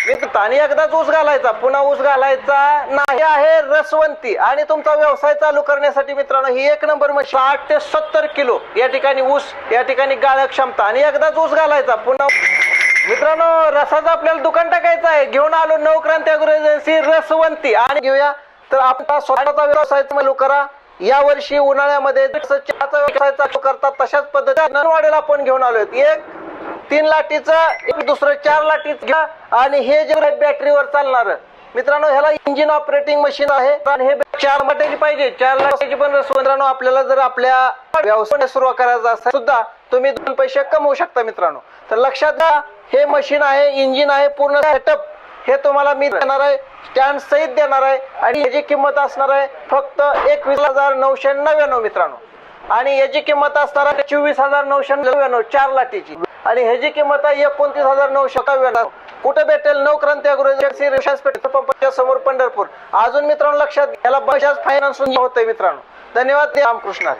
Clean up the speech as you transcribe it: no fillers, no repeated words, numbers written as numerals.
मित्र आणि एकदाच ऊस घालायचा, पुन्हा ऊस घालायचा नाही आहे रसवंती। आणि तुमचा व्यवसाय चालू करण्यासाठी मित्रांनो ही एक नंबर मशीन 60 ते 70 किलो या ठिकाणी ऊस, या ठिकाणी गाळक क्षमता, आणि एकदाच ऊस घालायचा पुन्हा। मित्रांनो रसाचं आपल्याला दुकान टाकायचं आहे, घेऊन आलो नवक्रांती ॲग्रो एजन्सी रसवंती। आणि घेऊया तर आपला स्वतःचा व्यवसाय चालू करा। या वर्षी उन्हाळ्यामध्ये जसं चहाचा व्यवसाय चालू करतात तशाच पद्धतीने नरवाडेला आपण घेऊन आलोय। एक 3 लाटीचं, एक दुसरं 4 लाटीचं घ्या। आणि हे जे बॅटरीवर चालणार मित्रांनो ह्याला इंजिन ऑपरेटिंग मशीन आहे आणि हे 4 लाटाची पाहिजे, 4 लाटाची पण मित्रांनो आपल्याला जर आपल्या व्यवसाय सुरू करायचा असेल सुद्धा तुम्ही 2 पैसे कमवू शकता मित्रांनो। तर लक्षात घ्या हे मशीन आहे, इंजिन आहे, पूर्ण सेटअप हे तुम्हाला मी देणार आहे, स्टँड सहित देणार आहे। आणि याची किंमत असणार आहे फक्त 21,999 मित्रांनो। आणि याची किंमत असणार आहे 24,999 4 लाटीची। आणि ह्याची किंमत आहे 29,999। कुठे भेटेल? Navkranti agro agency, rations petrol पंपाच्या समोर पंढरपूर। अजून मित्रांनो लक्षात घ्यायला बजाज फायनान्स होतंय मित्रांनो। धन्यवाद, रामकृष्ण।